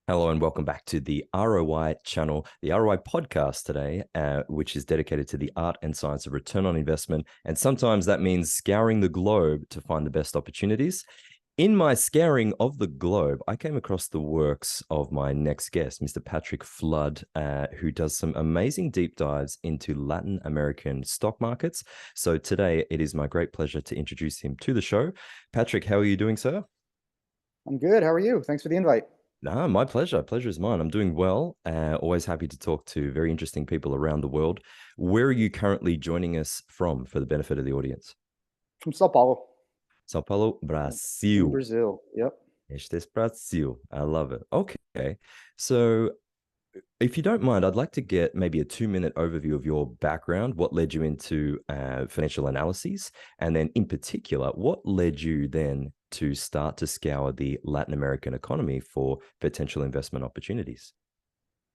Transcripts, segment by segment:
Hello and welcome back to the ROI channel, the ROI podcast today, which is dedicated to the art and science of return on investment. And sometimes that means scouring the globe to find the best opportunities. In my scouring of the globe, I came across the works of my next guest, Mr. Patrick Flood, who does some amazing deep dives into Latin American stock markets. So today it is my great pleasure to introduce him to the show. Patrick, how are you doing, sir? I'm good. How are you? Thanks for the invite. No, my pleasure. Pleasure is mine. I'm doing well. Always happy to talk to very interesting people around the world. Where are you currently joining us from for the benefit of the audience? From Sao Paulo Sao Paulo, in Brasil. Brazil. Yep. Este es Brasil. I love it. Okay. So, if you don't mind, I'd like to get maybe a 2 minute overview of your background, what led you into financial analyses, and then in particular, what led you then to start to scour the Latin American economy for potential investment opportunities.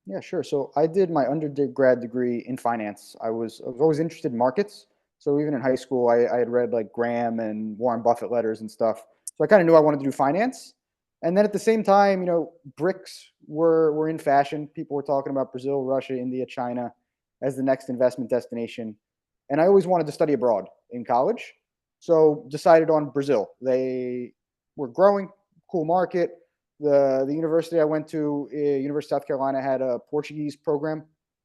Yeah, sure. So I did my undergrad degree in finance. I was always interested in markets. So even in high school, I had read like Graham and Warren Buffett letters and stuff. So I kind of knew I wanted to do finance. And then at the same time, BRICS were in fashion. People were talking about Brazil, Russia, India, China as the next investment destination. And I always wanted to study abroad in college. So decided on Brazil. They were growing, cool market. The university I went to, University of South Carolina, had a Portuguese program,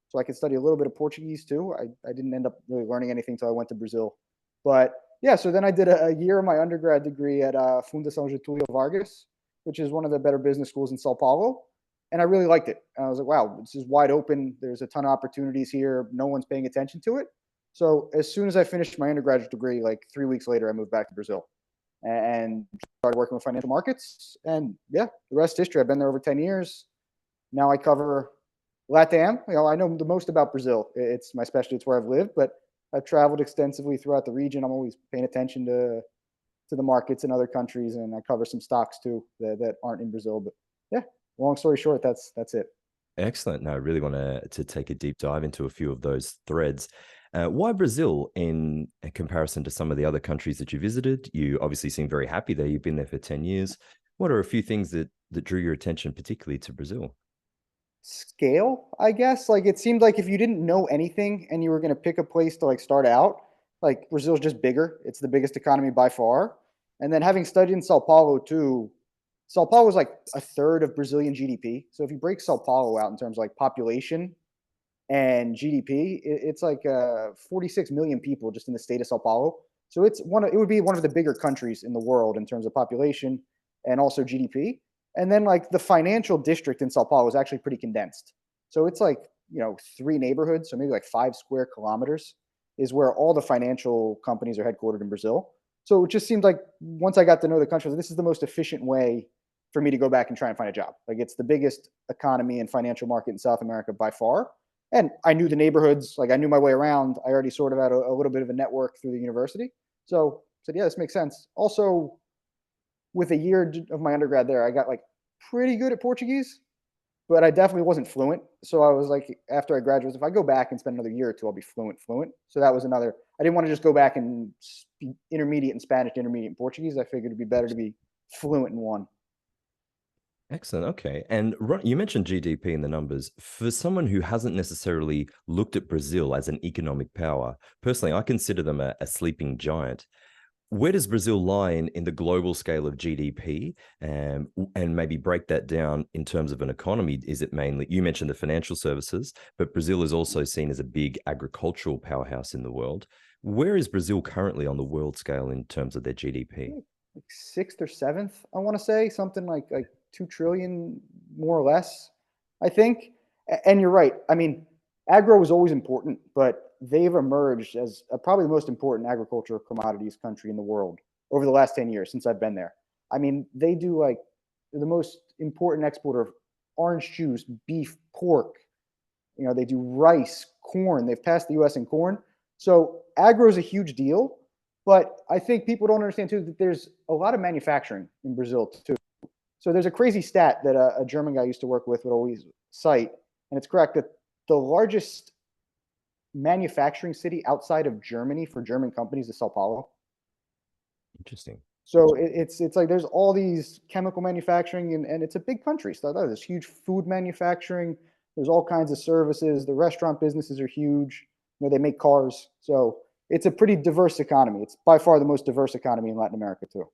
so I could study a little bit of Portuguese too. I didn't end up really learning anything until I went to Brazil. But yeah, so then I did a year of my undergrad degree at Fundação Getúlio Vargas, which is one of the better business schools in Sao Paulo. And I really liked it. And I was like, wow, this is wide open. There's a ton of opportunities here. No one's paying attention to it. So as soon as I finished my undergraduate degree, like 3 weeks later, I moved back to Brazil and started working with financial markets. And yeah, the rest is history. I've been there over 10 years. Now I cover LATAM. I know the most about Brazil. It's my specialty. It's where I've lived, but I've traveled extensively throughout the region. I'm always paying attention to the markets in other countries, and I cover some stocks too that aren't in Brazil. But yeah, long story short, that's it. Excellent. No, I really want to take a deep dive into a few of those threads. Why Brazil in comparison to some of the other countries that you visited? You obviously seem very happy there. You've been there for 10 years. What are a few things that drew your attention, particularly to Brazil? Scale, I guess. Like it seemed like if you didn't know anything and you were going to pick a place to like start out, like Brazil's just bigger. It's the biggest economy by far. And then having studied in Sao Paulo too, Sao Paulo is like a third of Brazilian GDP. So if you break Sao Paulo out in terms of like population and GDP, it's like 46 million people just in the state of Sao Paulo. So it would be one of the bigger countries in the world in terms of population and also GDP. And then like the financial district in Sao Paulo is actually pretty condensed. So it's like, 3 neighborhoods, so maybe like 5 square kilometers is where all the financial companies are headquartered in Brazil. So it just seemed like once I got to know the country, this is the most efficient way for me to go back and try and find a job. Like it's the biggest economy and financial market in South America by far. And I knew the neighborhoods, like I knew my way around. I already sort of had a little bit of a network through the university. So I said, yeah, this makes sense. Also, with a year of my undergrad there, I got like pretty good at Portuguese, but I definitely wasn't fluent. So I was like, after I graduated, if I go back and spend another year or two, I'll be fluent. So that was another. I didn't want to just go back and be intermediate in Spanish, intermediate in Portuguese. I figured it'd be better to be fluent in one. Excellent. Okay. And you mentioned GDP in the numbers. For someone who hasn't necessarily looked at Brazil as an economic power, personally, I consider them a sleeping giant. Where does Brazil lie in the global scale of GDP? And maybe break that down in terms of an economy. Is it mainly, you mentioned the financial services, but Brazil is also seen as a big agricultural powerhouse in the world. Where is Brazil currently on the world scale in terms of their GDP? Like sixth or seventh, I want to say something like 2 trillion more or less, I think. And you're right. I mean, agro was always important, but they've emerged as probably the most important agricultural commodities country in the world over the last 10 years since I've been there. I mean, they do like the most important exporter of orange juice, beef, pork. They do rice, corn. They've passed the U.S. in corn. So agro is a huge deal. But I think people don't understand too that there's a lot of manufacturing in Brazil too. So there's a crazy stat that a German guy I used to work with would always cite, and it's correct that the largest manufacturing city outside of Germany for German companies is Sao Paulo. Interesting. So it's like there's all these chemical manufacturing, and it's a big country. So there's huge food manufacturing. There's all kinds of services. The restaurant businesses are huge. They make cars. So it's a pretty diverse economy. It's by far the most diverse economy in Latin America too.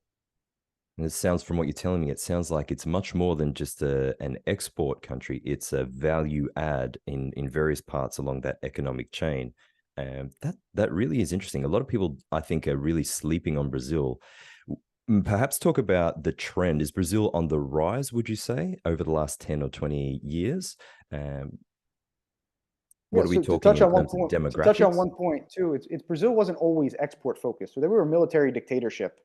And it sounds, from what you're telling me, it sounds like it's much more than just an export country. It's a value add in various parts along that economic chain. And that really is interesting. A lot of people, I think, are really sleeping on Brazil. Perhaps talk about the trend. Is Brazil on the rise, would you say, over the last 10 or 20 years? Um, Yeah, what are we so talking in terms of to touch on demographics? one point too, it's Brazil wasn't always export focused. So they were a military dictatorship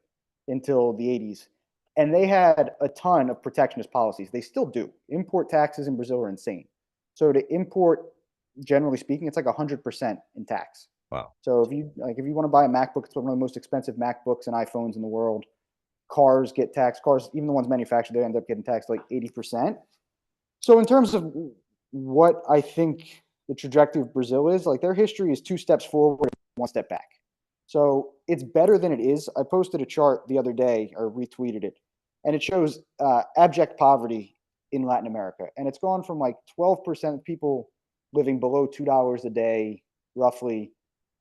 until the 80s. And they had a ton of protectionist policies. They still do. Import taxes in Brazil are insane. So to import, generally speaking, it's like 100% in tax. Wow. So if you want to buy a MacBook, it's one of the most expensive MacBooks and iPhones in the world. Cars get taxed. Cars, even the ones manufactured, they end up getting taxed like 80%. So in terms of what I think the trajectory of Brazil is, like their history is 2 steps forward, 1 step back. So it's better than it is. I posted a chart the other day or retweeted it, and it shows abject poverty in Latin America. And it's gone from like 12% of people living below $2 a day, roughly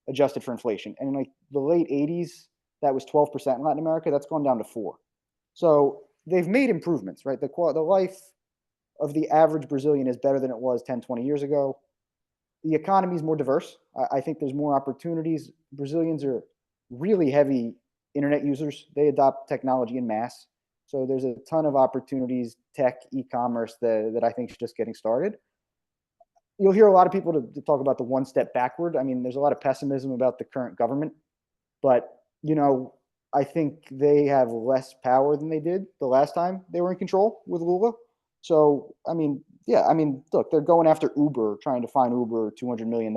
adjusted for inflation. And in like the late 80s, that was 12% in Latin America. That's gone down to 4. So they've made improvements, right? The life of the average Brazilian is better than it was 10, 20 years ago. The economy is more diverse. I think there's more opportunities. Brazilians are really heavy internet users. They adopt technology in mass. So there's a ton of opportunities, tech, e-commerce that I think is just getting started. You'll hear a lot of people to talk about the 1 step backward. I mean, there's a lot of pessimism about the current government, but I think they have less power than they did the last time they were in control with Lula. So, I mean, yeah, I mean, look, they're going after Uber, trying to find Uber $200 million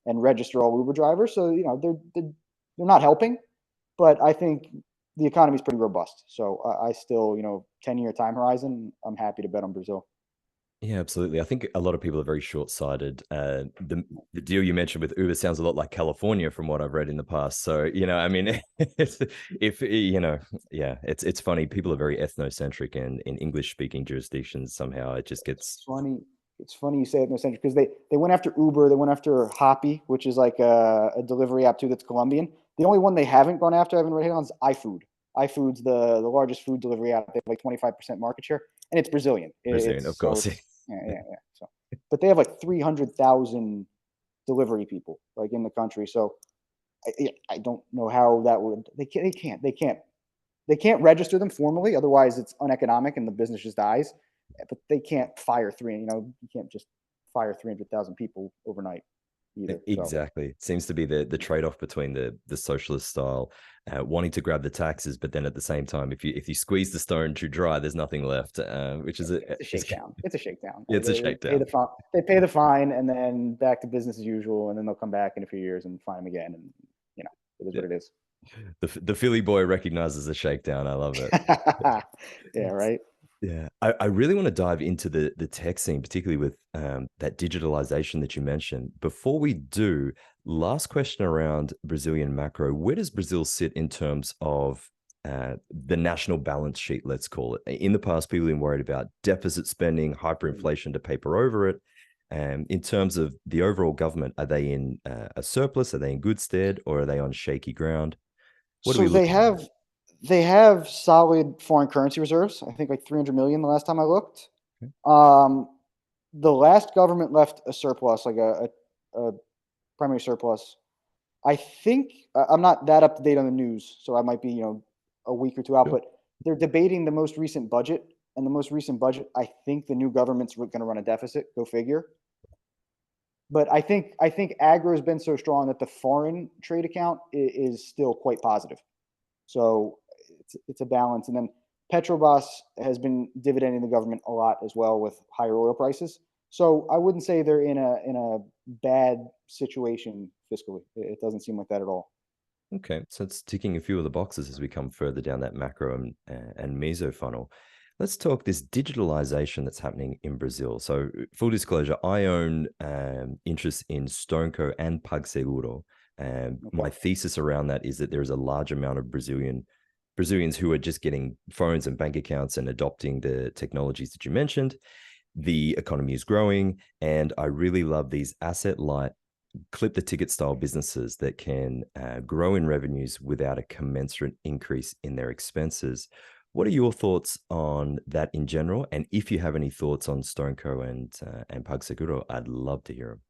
and register all Uber drivers. So, they're not helping, but I think the economy is pretty robust. So, I still, 10-year time horizon, I'm happy to bet on Brazil. Yeah, absolutely. I think a lot of people are very short-sighted. The deal you mentioned with Uber sounds a lot like California from what I've read in the past. So, I mean, if yeah, it's funny. People are very ethnocentric, and in English-speaking jurisdictions, somehow it just It's gets. funny. It's funny you say ethnocentric because they went after Uber. They went after Hoppy, which is like a delivery app too that's Colombian. The only one they haven't gone after, I haven't read on, is iFood. iFood's the largest food delivery app. They have like 25% market share, and it's Brazilian. Brazilian, of course. It's yeah. So, but they have like 300,000 delivery people like in the country. So I don't know how that would. They can't register them formally, otherwise it's uneconomic and the business just dies. But they can't fire three. You can't just fire 300,000 people overnight either. So Exactly. Seems to be the trade-off between the socialist style, wanting to grab the taxes, but then at the same time, if you squeeze the stone too dry, there's nothing left, which is it's a shakedown. It's a shakedown. yeah, it's a They pay shakedown. the fine. They pay the fine, and then back to business as usual. And then they'll come back in a few years and fine them again. And it is Yeah. what it is. The Philly boy recognizes a shakedown. I love it. Yeah. Right. Yeah, I really want to dive into the tech scene, particularly with that digitalization that you mentioned. Before we do, last question around Brazilian macro: where does Brazil sit in terms of the national balance sheet? Let's call it. In the past, people have been worried about deficit spending, hyperinflation to paper over it. In terms of the overall government, are they in a surplus? Are they in good stead, or are they on shaky ground? What are we So they looking at? have solid foreign currency reserves. I think like 300 million the last time I looked. Okay. Um, the last government left a surplus, like a primary surplus. I think I'm not that up to date on the news, so I might be a week or two out. Sure. But they're debating the most recent budget, and the most recent budget, I think the new government's going to run a deficit. Go figure. But I think agro has been so strong that the foreign trade account is still quite positive. So it's a balance. And then Petrobras has been dividending the government a lot as well with higher oil prices. So I wouldn't say they're in a bad situation fiscally. It doesn't seem like that at all. Okay, so it's ticking a few of the boxes as we come further down that macro and meso funnel. Let's talk this digitalization that's happening in Brazil. So, full disclosure, I own interests in Stonco and PagSeguro. My Okay. thesis around that is that there is a large amount of Brazilian Brazilians who are just getting phones and bank accounts and adopting the technologies that you mentioned. The economy is growing, and I really love these asset light, clip the ticket style businesses that can grow in revenues without a commensurate increase in their expenses. What are your thoughts on that in general? And if you have any thoughts on StoneCo and PagSeguro, I'd love to hear them.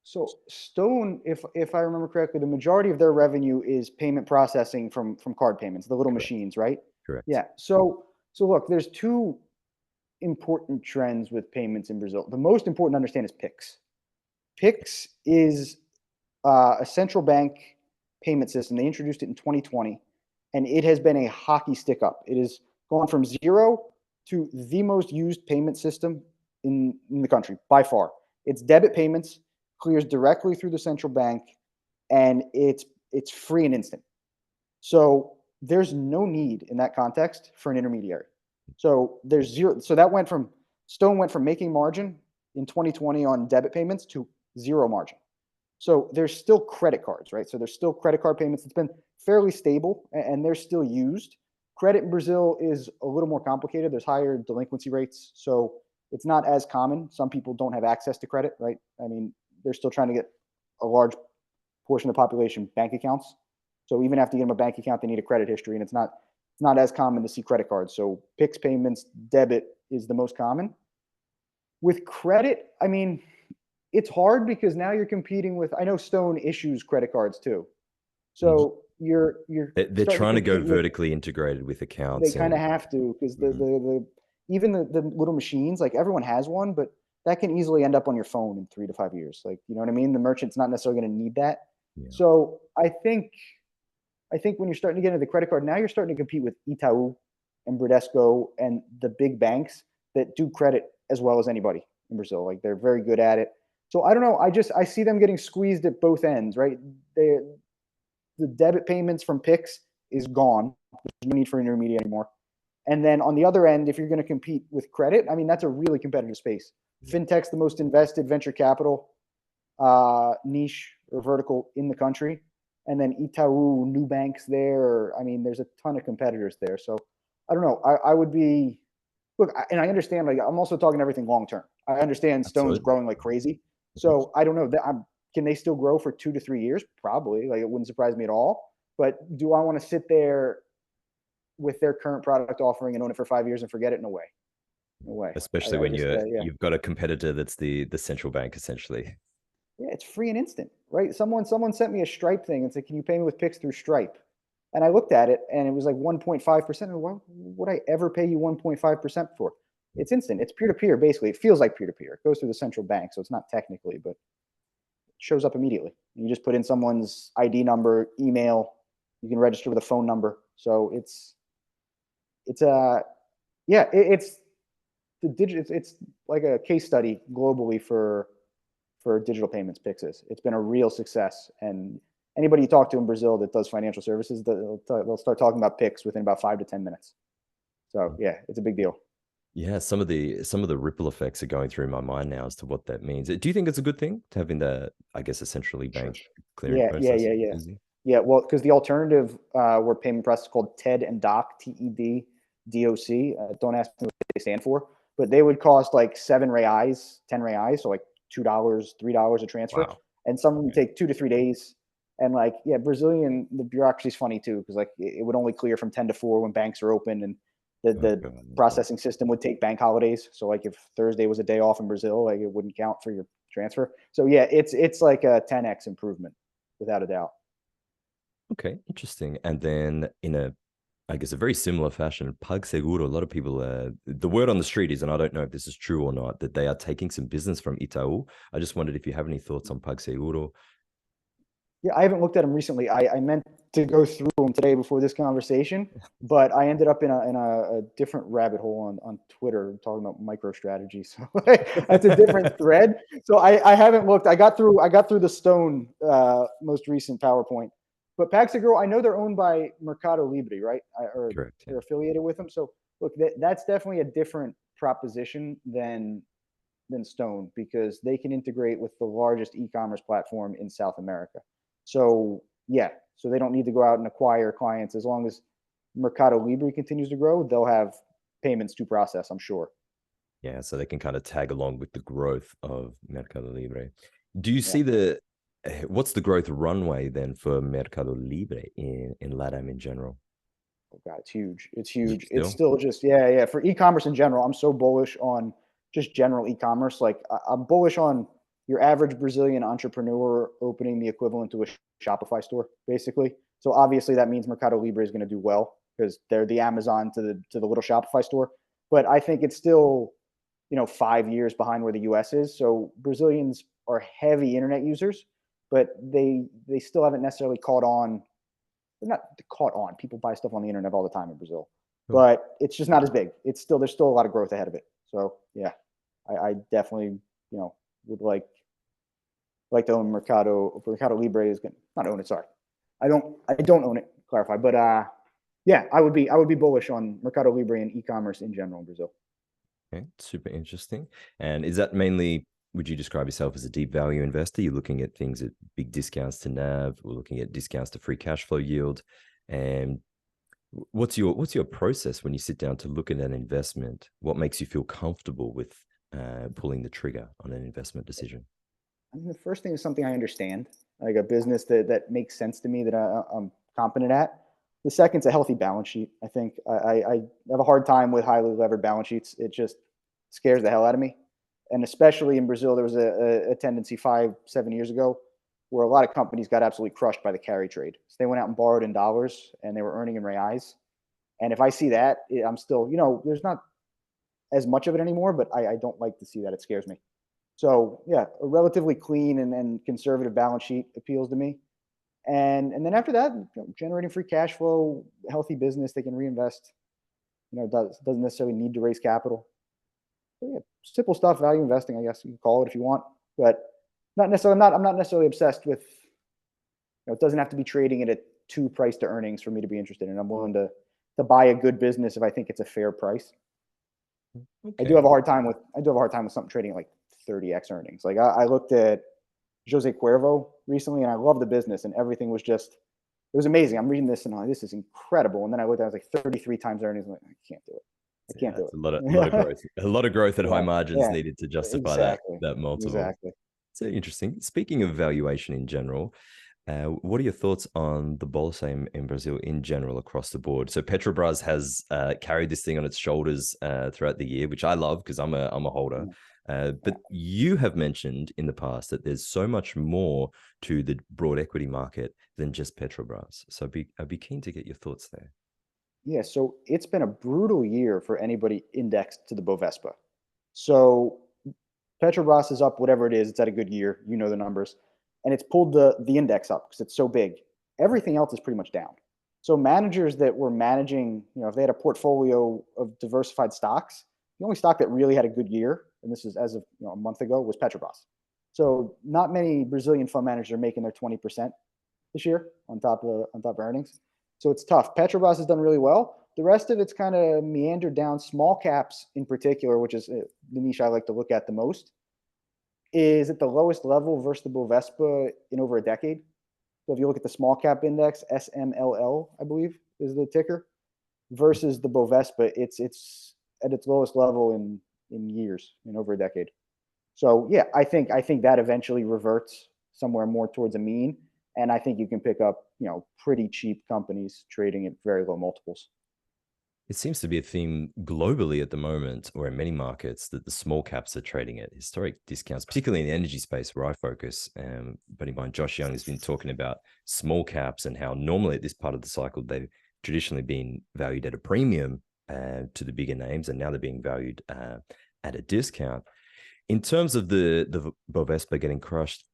So Stone, if I remember correctly, the majority of their revenue is payment processing from card payments, the little Correct. machines, right? Correct. Yeah. So look, there's two important trends with payments in Brazil. The most important to understand is Pix. Pix is a central bank payment system. They introduced it in 2020, and it has been a hockey stick up. It has gone from zero to the most used payment system in the country by far. It's debit payments, clears directly through the central bank, and it's free and instant. So there's no need in that context for an intermediary. So there's zero. So that went from Stone went from making margin in 2020 on debit payments to zero margin. So there's still credit cards, right? So there's still credit card payments. It's been fairly stable and they're still used. Credit in Brazil is a little more complicated. There's higher delinquency rates. So it's not as common. Some people don't have access to credit, right? I mean, they're still trying to get a large portion of the population bank accounts. So even after you get them a bank account, they need a credit history, and it's not as common to see credit cards. So Pix payments, debit is the most common. With credit, I mean, it's hard because now you're competing with. I know Stone issues credit cards too, so you're They're starting to trying to go compete with. vertically integrated with They accounts kind of and have to because mhm, the even the little machines, like everyone has one, but that can easily end up on your phone in 3 to 5 years. Like, you know what I mean? The merchant's not necessarily going to need that. yeah, So I think when you're starting to get into the credit card, now you're starting to compete with Itaú and Bradesco and the big banks that do credit as well as anybody in Brazil. Like they're very good at it. So I don't know. I see them getting squeezed at both ends, right? The debit payments from Pix is gone. There's no need for an intermediary anymore. And then on the other end, if you're going to compete with credit, I mean, that's a really competitive space. yeah. Fintech's the most invested venture capital niche or vertical in the country. And then Itaú, new banks there. I mean, there's a ton of competitors there. So I don't know. I would be, look, and I understand, like, I'm also talking everything long term. I understand Stone's Absolutely. growing like crazy. Mhm. So I don't know. Can they still grow for 2 to 3 years? Probably. Like, it wouldn't surprise me at all. But do I want to sit there with their current product offering and own it for 5 years and forget it? No way. No way. Especially I when just, yeah. you've got a competitor that's the central bank essentially. Yeah, it's free and instant, right? Someone sent me a Stripe thing and said, "Can you pay me with Pix through Stripe?" And I looked at it and it was like 1.5%. Why would I ever pay you 1.5% for? It's instant. It's peer to peer, basically. It feels like peer to peer. It goes through the central bank, so it's not technically, but it shows up immediately. You just put in someone's ID number, email. You can register with a phone number. So it's yeah, it's the digit. It's like a case study globally for digital payments. Pix is. It's been a real success, and anybody you talk to in Brazil that does financial services, they'll start talking about Pix within about 5 to 10 minutes. So yeah, it's a big deal. Yeah, some of the ripple effects are going through my mind now as to what that means. Do you think it's a good thing to having the, I guess, a centrally Sure. banked clearing Yeah, yeah, process yeah, yeah. easy? Yeah, well, because the alternative were payment process called TED and DOC, TED, DOC. Don't ask me what they stand for, but they would cost like 7 reais, 10 reais, so like $2, $3 a transfer, Wow. and some of them Okay. take 2 to 3 days. And like, yeah, Brazilian, the bureaucracy is funny too, because like it would only clear from 10 to 4 when banks are open, and Oh the god. Okay. processing system would take bank holidays. So like if Thursday was a day off in Brazil, like it wouldn't count for your transfer. So yeah, it's like a 10x improvement without a doubt. Okay, interesting. And then in a, I guess, a very similar fashion, PagSeguro, a lot of people, the word on the street is, and I don't know if this is true or not, that they are taking some business from Itaú. I just wondered if you have any thoughts on PagSeguro. Yeah, I haven't looked at them recently. I meant to go through them today before this conversation, but I ended up in a different rabbit hole on Twitter talking about micro strategy. So that's a different thread. So I haven't looked. I got through the Stone most recent PowerPoint, but Paxagirl, I know they're owned by Mercado Libre, right? Or Correct. Yeah. they're affiliated with them. So look, that's definitely a different proposition than Stone because they can integrate with the largest e-commerce platform in South America. So yeah, so they don't need to go out and acquire clients as long as Mercado Libre continues to grow, they'll have payments to process, I'm sure. Yeah, so they can kind of tag along with the growth of Mercado Libre. Do you Yeah. see what's the growth runway then for Mercado Libre in LATAM in general? Oh God, it's huge. It's Is it huge. It's still? still just, yeah, yeah. For e-commerce in general, I'm so bullish on just general e-commerce. Like I'm bullish on your average Brazilian entrepreneur opening the equivalent to a Shopify store, basically. So obviously that means Mercado Libre is going to do well because they're the Amazon to the little Shopify store. But I think it's still, 5 years behind where the US is. So Brazilians are heavy internet users, but they still haven't necessarily caught on. They're not caught on. People buy stuff on the internet all the time in Brazil, Cool. but it's just not as big. There's still a lot of growth ahead of it. So yeah, I definitely would like to own Mercado. Mercado Libre is going to not own it. Sorry, I don't own it. Clarify, but yeah, I would be bullish on Mercado Libre and e-commerce in general in Brazil. Okay, super interesting. And is that mainly, would you describe yourself as a deep value investor? You're looking at things at big discounts to NAV, or looking at discounts to free cash flow yield. And what's your process when you sit down to look at an investment? What makes you feel comfortable with pulling the trigger on an investment decision? I mean, the first thing is something I understand, like a business that makes sense to me that I'm competent at. The second's a healthy balance sheet. I think I have a hard time with highly levered balance sheets. It just scares the hell out of me. And especially in Brazil, there was a tendency 5, 7 years ago where a lot of companies got absolutely crushed by the carry trade. So they went out and borrowed in dollars and they were earning in reais. And if I see that, I'm still, there's not as much of it anymore, but I don't like to see that. It scares me. So yeah, a relatively clean and conservative balance sheet appeals to me. And then after that, generating free cash flow, healthy business they can reinvest. Doesn't necessarily need to raise capital. So yeah, simple stuff, value investing, I guess you can call it if you want, but not necessarily. I'm not necessarily obsessed with. It doesn't have to be trading at a 2 price to earnings for me to be interested in. I'm willing to buy a good business if I think it's a fair price. I do Okay. have a hard time with something trading at like 30x earnings. Like I looked at Jose Cuervo recently, and I love the business, and everything was just it was amazing. I'm reading this and I'm like, this is incredible. And then I looked at it, I was like 33 times earnings. I'm like, I can't do it. I can't Yeah, do it's a lot of it. growth. A lot of growth at high Yeah, margins yeah, needed to justify that exactly, that multiple. exactly. So interesting. Speaking of valuation in general, what are your thoughts on the Bolsa in Brazil in general across the board? So Petrobras has carried this thing on its shoulders throughout the year, which I love because I'm a holder. Yeah, But you have mentioned in the past that there's so much more to the broad equity market than just Petrobras. So I'd be keen to get your thoughts there. yeah. So it's been a brutal year for anybody indexed to the Bovespa. So Petrobras is up, whatever it is. It's at a good year. You know the numbers, and it's pulled the index up because it's so big. Everything else is pretty much down. So managers that were managing, if they had a portfolio of diversified stocks, the only stock that really had a good year, and this is as of a month ago, was Petrobras. So not many Brazilian fund managers are making their 20% this year on top of earnings. So it's tough. Petrobras has done really well. The rest of it's kind of meandered down. Small caps in particular, which is the niche I like to look at the most, is at the lowest level versus the Bovespa in over a decade. So if you look at the small cap index, SMLL, I believe is the ticker, versus the Bovespa, it's at its lowest level in years, in over a decade. So yeah, I think that eventually reverts somewhere more towards a mean, and I think you can pick up pretty cheap companies trading at very low multiples. It seems to be a theme globally at the moment, or in many markets, that the small caps are trading at historic discounts, particularly in the energy space where I focus. A buddy of mine, Josh Young, has been talking about small caps and how normally at this part of the cycle, they've traditionally been valued at a premium to the bigger names, and now they're being valued at a discount. In terms of the Bovespa getting crushed,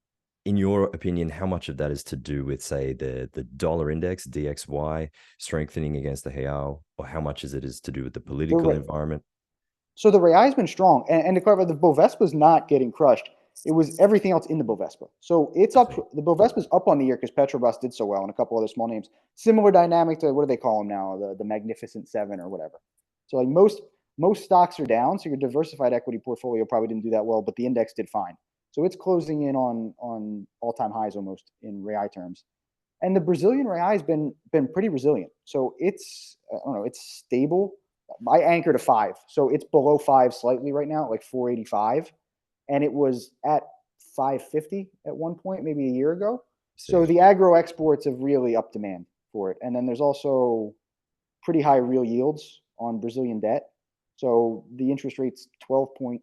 in your opinion, how much of that is to do with, say, the dollar index, DXY, strengthening against the real, or how much is to do with the political The environment? So the Real has been strong, and to clarify, the Bovespa is not getting crushed. It was everything else in the Bovespa. So it's I up. see. The Bovespa is up on the year because Petrobras did so well, and a couple other small names. Similar dynamic to what do they call them now? The Magnificent Seven or whatever. So like most stocks are down. So your diversified equity portfolio probably didn't do that well, but the index did fine. So it's closing in on all time highs almost in Real terms. And the Brazilian real has been pretty resilient. So it's, I don't know, it's stable. I anchored a 5, so it's below 5 slightly right now, like 485, and it was at 550 at one point, maybe a year ago. So See, the agro exports have really upped demand for it, and then there's also pretty high real yields on Brazilian debt. So the interest rate's 12.25,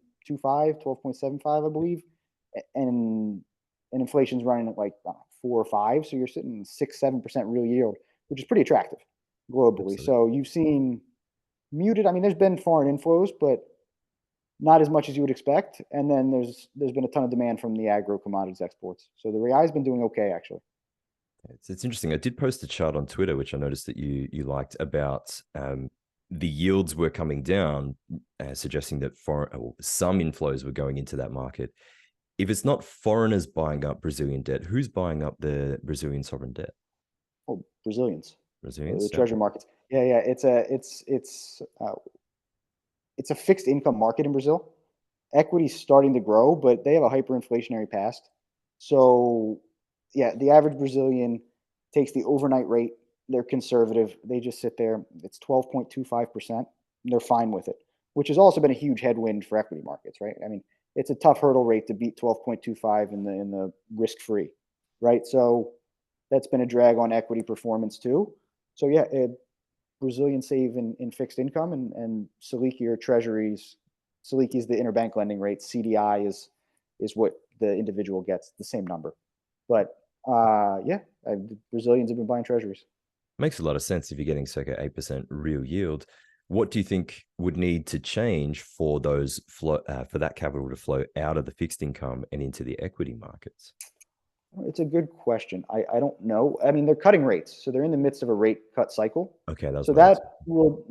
12.75, I believe, and inflation's running at like 4 or 5. So you're sitting 6-7% real yield, which is pretty attractive globally. absolutely. So you've seen muted. I mean, there's been foreign inflows, but not as much as you would expect. And then there's been a ton of demand from the agro commodities exports. So the real has been doing okay, actually. It's interesting. I did post a chart on Twitter, which I noticed that you liked about the yields were coming down, suggesting that some inflows were going into that market. If it's not foreigners buying up Brazilian debt, who's buying up the Brazilian sovereign debt? Oh, Brazilians, the Brazilians. Yeah. treasury markets. Yeah, yeah. It's a fixed income market in Brazil. Equity's starting to grow, but they have a hyperinflationary past. So, yeah, the average Brazilian takes the overnight rate. They're conservative. They just sit there. It's 12.25%. They're fine with it, which has also been a huge headwind for equity markets, right? I mean, it's a tough hurdle rate to beat 12.25 in the risk free, right? So that's been a drag on equity performance too. So yeah, Brazilian save in fixed income, and Selic or treasuries. Selic is the interbank lending rate. CDI is what the individual gets, the same number. But yeah, Brazilians have been buying treasuries. Makes a lot of sense if you're getting circa 8% real yield. What do you think would need to change for those for that capital to flow out of the fixed income and into the equity markets? It's a good question. I don't know. I mean, they're cutting rates, so they're in the midst of a rate cut cycle. Okay, that was So my next.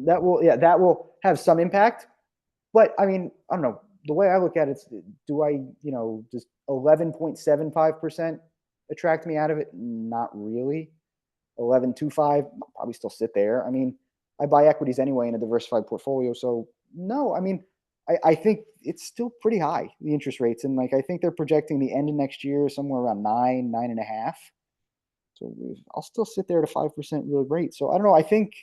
that will have some impact. But I mean, I don't know. The way I look at it, do I, does 11.75% attract me out of it? Not really. 11.25 probably still sit there. I mean, I buy equities anyway in a diversified portfolio, so no. I mean, I think it's still pretty high, the interest rates, and like I think they're projecting the end of next year somewhere around 9.5. So I'll still sit there at a 5% real rate. So I don't know. I think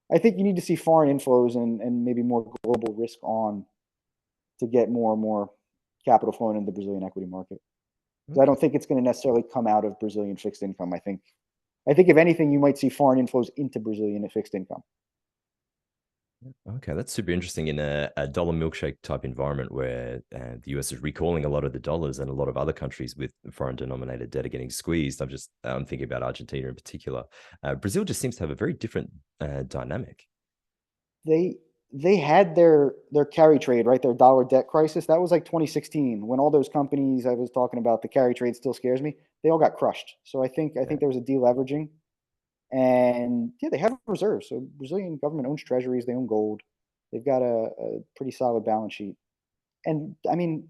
you need to see foreign inflows and maybe more global risk on to get more and more capital flowing into the Brazilian equity market. So I Okay. don't think it's going to necessarily come out of Brazilian fixed income. I think if anything, you might see foreign inflows into Brazilian fixed income. Okay, that's super interesting in a dollar milkshake type environment where the US is recalling a lot of the dollars and a lot of other countries with foreign denominated debt are getting squeezed. I'm thinking about Argentina in particular. Brazil just seems to have a very different dynamic. They had their carry trade, right? Their dollar debt crisis. That was like 2016 when all those companies I was talking about, the carry trade still scares me. They all got crushed. So I think there was a deleveraging, and yeah, they have reserves. So Brazilian government owns treasuries, they own gold. They've got a pretty solid balance sheet. And I mean,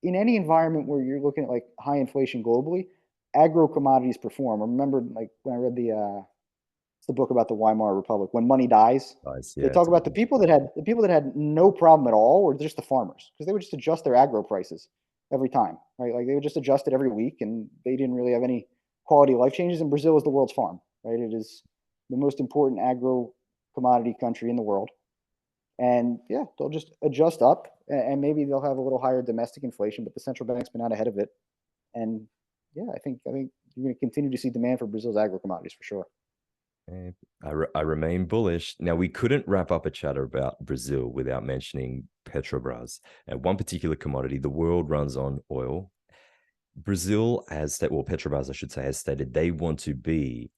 in any environment where you're looking at like high inflation globally, agro commodities perform. I remember like when I read it's the book about the Weimar Republic. When money dies, Guys, they yeah, talk it's a about good the one. people that had no problem at all were just the farmers because they would just adjust their agro prices every time, right? Like they would just adjust it every week, and they didn't really have any quality of life changes. And Brazil is the world's farm, right? It is the most important agro commodity country in the world. And yeah, they'll just adjust up, and maybe they'll have a little higher domestic inflation, but the central bank's been out ahead of it. And yeah, I think you're going to continue to see demand for Brazil's agro commodities for sure. Eh, I remain bullish. Now, we couldn't wrap up a chatter about Brazil without mentioning Petrobras. One particular commodity, the world runs on oil. Brazil has that, well, Petrobras, I should say, has stated they want to be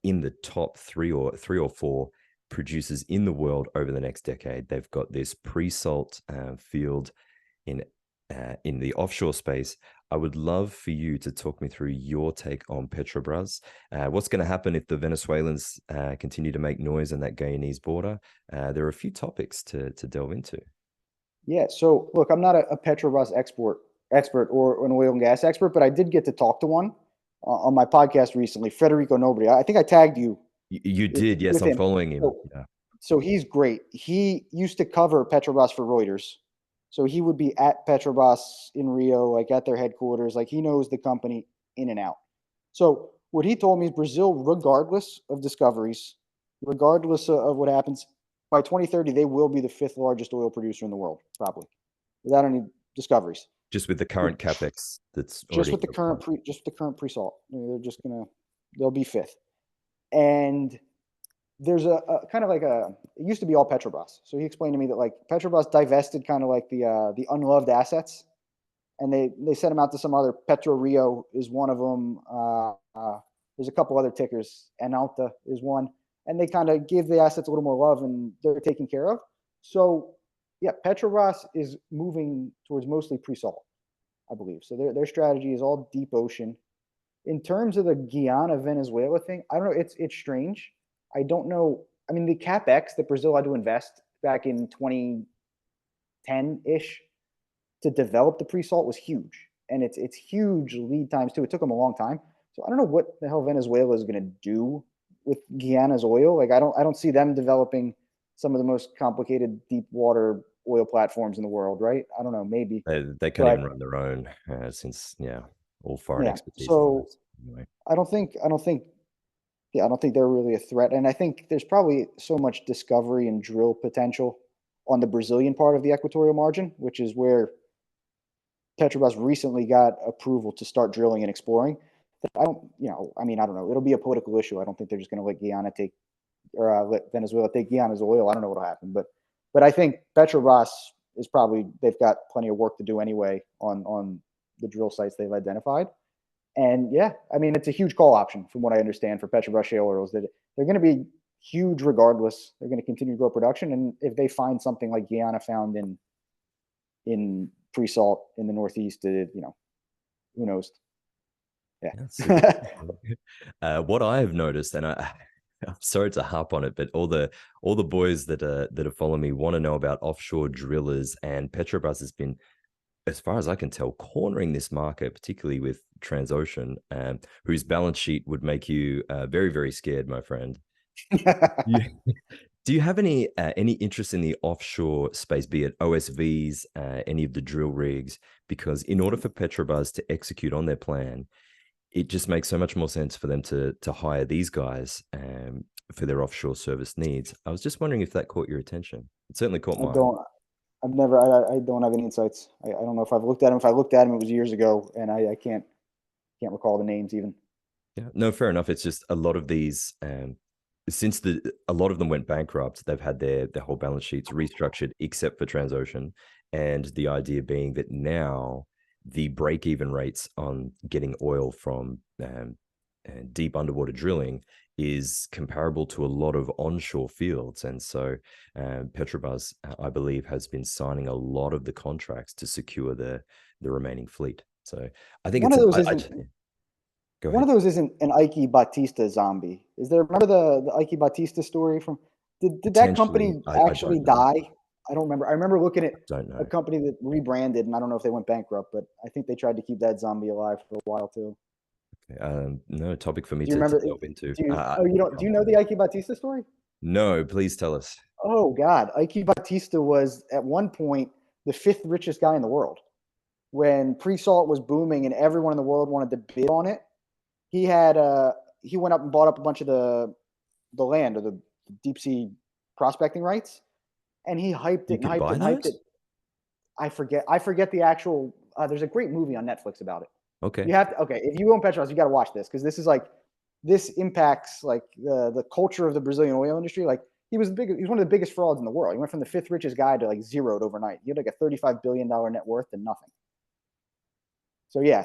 in the top three or four producers in the world over the next decade. They've got this pre-salt field in in the offshore space. I would love for you to talk me through your take on Petrobras. What's going to happen if the Venezuelans continue to make noise on that Guyanese border? There are a few topics to delve into. Yeah. So look, I'm not a Petrobras expert or an oil and gas expert, but I did get to talk to one on my podcast recently, Federico Nobri. I think I tagged you You did, yes. with I'm him. following him. So, Yeah, so he's great. He used to cover Petrobras for Reuters. So he would be at Petrobras in Rio, like at their headquarters. Like he knows the company in and out. So what he told me is Brazil, regardless of discoveries, regardless of what happens, by 2030 they will be the fifth largest oil producer in the world, probably, without any discoveries. Just with the current capex that's Just already with the applied. current pre-salt, they're just gonna they'll be fifth. And there's a kind of like it used to be all Petrobras. So he explained to me that like Petrobras divested kind of like the unloved assets, and they sent them out to some other. Petro Rio is one of them. There's a couple other tickers. Enalta is one, and they kind of give the assets a little more love, and they're taken care of. So yeah, Petrobras is moving towards mostly pre-salt, I believe. So their strategy is all deep ocean. In terms of the Guyana Venezuela thing, I don't know. It's strange. I don't know. I mean, the capex that Brazil had to invest back in 2010 ish to develop the pre-salt was huge, and it's huge lead times too. It took them a long time. So I don't know what the hell Venezuela is going to do with Guyana's oil. Like I don't see them developing some of the most complicated deep water oil platforms in the world, right? I don't know, maybe, They can't but even run their own since all foreign yeah. expertise So lies. Anyway. I don't think they're really a threat. And I think there's probably so much discovery and drill potential on the Brazilian part of the equatorial margin, which is where Petrobras recently got approval to start drilling and exploring. That I don't, I mean, I don't know. It'll be a political issue. I don't think they're just going to let Guyana take or let Venezuela take Guyana's oil. I don't know what'll happen, but I think Petrobras is probably they've got plenty of work to do anyway on the drill sites they've identified. And yeah, I mean, it's a huge call option from what I understand for Petrobras shale oils that they're going to be huge regardless. They're going to continue to grow production. And if they find something like Guyana found in pre-salt in the Northeast, who knows? Yeah. Yeah, super interesting. What I have noticed, and I'm sorry to harp on it, but all the boys that are following me want to know about offshore drillers, and Petrobras has been, as far as I can tell, cornering this market, particularly with Transocean, whose balance sheet would make you very, very scared, my friend. Yeah. Do you have any interest in the offshore space, be it OSVs, any of the drill rigs? Because in order for Petrobras to execute on their plan, it just makes so much more sense for them to hire these guys for their offshore service needs. I was just wondering if that caught your attention. It certainly caught I mine. don't. I don't have any insights. I don't know if I've looked at them. If I looked at them, it was years ago, and I can't recall the names even. Yeah, no, fair enough. It's just a lot of these, since a lot of them went bankrupt, they've had their whole balance sheets restructured, except for Transocean, and the idea being that now the break even rates on getting oil from deep underwater drilling is comparable to a lot of onshore fields, and so Petrobras, I believe, has been signing a lot of the contracts to secure the remaining fleet. So I think One it's of an. those isn't Go one ahead. of those isn't an Ike Batista zombie. Is there? Remember the Ike Batista story from? Did that Potentially, company I actually don't know. die? I don't remember. I remember looking at Don't a know. company that rebranded, and I don't know if they went bankrupt, but I think they tried to keep that zombie alive for a while too. No topic for me Do you to remember? delve into. Do you? Oh, you don't. Do you know the Ike Batista story? No, please tell us. Oh God, Ike Batista was at one point the fifth richest guy in the world when pre-salt was booming and everyone in the world wanted to bid on it. He went up and bought up a bunch of the land or the deep sea prospecting rights, and he hyped You it and could hyped it buy and hyped it. those? I forget the actual. There's a great movie on Netflix about it. Okay. You have to okay if you own Petrobras, you got to watch this because this impacts like the culture of the Brazilian oil industry. Like he was one of the biggest frauds in the world. He went from the fifth richest guy to like zeroed overnight. He had like a $35 billion net worth and nothing. So yeah,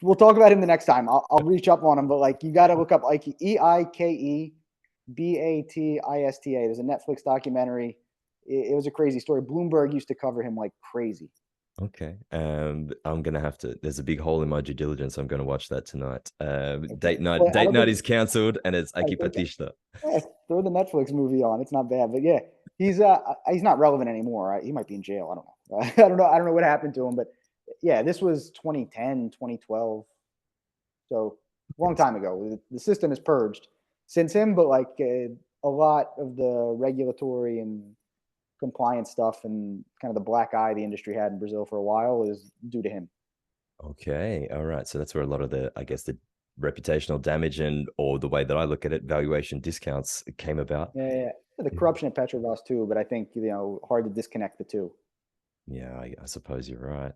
we'll talk about him the next time. I'll reach up on him, but like you got to look up Ike Eikebatista. There's a Netflix documentary. It was a crazy story. Bloomberg used to cover him like crazy. Okay. I'm gonna have to. There's a big hole in my due diligence. I'm gonna watch that tonight. Okay. Well, I Date don't night think is cancelled, and it's I Aki think Patishta. yeah, throw the Netflix movie on. It's not bad, but yeah, he's not relevant anymore. Right? He might be in jail. I don't know. I don't know what happened to him, but yeah, this was 2010, 2012. So long Yes. time ago. The system is purged since him, but like a lot of the regulatory and compliance stuff and kind of the black eye the industry had in Brazil for a while is due to him. Okay. All right. So that's where a lot of the, I guess, the reputational damage and, or the way that I look at it, valuation discounts came about. Yeah. The Yeah. corruption at Petrobras too, but I think, hard to disconnect the two. Yeah, I suppose you're right.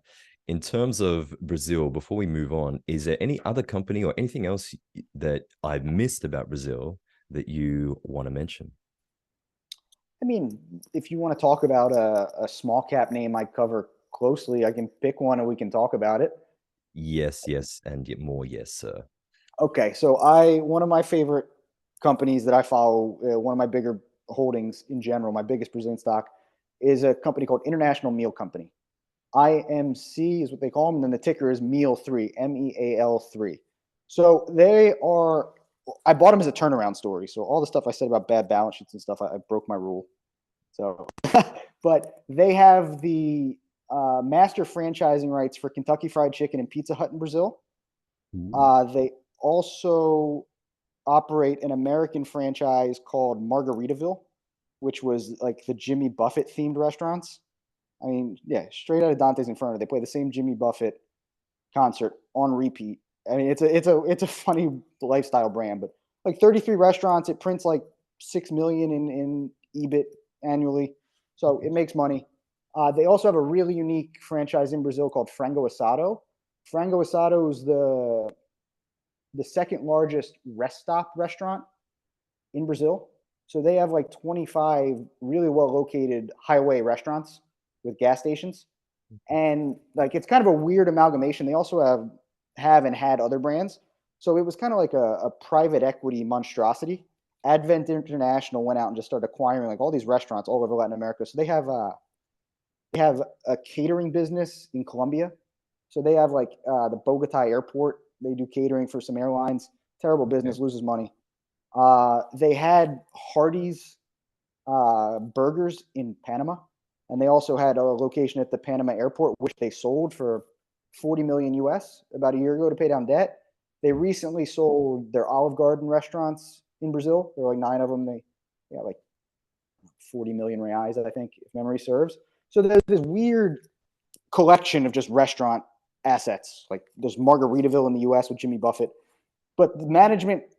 In terms of Brazil, before we move on, is there any other company or anything else that I've missed about Brazil that you want to mention? I mean, if you want to talk about a small cap name I cover closely, I can pick one and we can talk about it. Yes, and yet more, yes, sir. Okay, so one of my favorite companies that I follow, one of my bigger holdings in general, my biggest Brazilian stock, is a company called International Meal Company. IMC is what they call them, and then the ticker is MEAL3, MEAL3. So they are. I bought them as a turnaround story. So all the stuff I said about bad balance sheets and stuff, I broke my rule. So, but they have the master franchising rights for Kentucky Fried Chicken and Pizza Hut in Brazil. Ooh. They also operate an American franchise called Margaritaville, which was like the Jimmy Buffett themed restaurants. I mean, yeah, straight out of Dante's Inferno. They play the same Jimmy Buffett concert on repeat. I mean, it's a funny lifestyle brand, but like 33 restaurants, it prints like 6 million in EBIT annually, so it makes money. They also have a really unique franchise in Brazil called Frango Assado. Frango Assado is the second largest rest stop restaurant in Brazil. So they have like 25 really well located highway restaurants with gas stations. And like it's kind of a weird amalgamation. They also have and had other brands. So it was kind of like a private equity monstrosity. Advent International went out and just started acquiring like all these restaurants all over Latin America. So they have a catering business in Colombia. So they have like the Bogota airport. They do catering for some airlines. Terrible business, Okay. loses money. They had Hardee's burgers in Panama, and they also had a location at the Panama airport, which they sold for 40 million US about a year ago to pay down debt. They recently sold their Olive Garden restaurants in Brazil. There were like 9 of them. They got like 40 million reais, I think, if memory serves. So there's this weird collection of just restaurant assets. Like there's Margaritaville in the US with Jimmy Buffett. But new management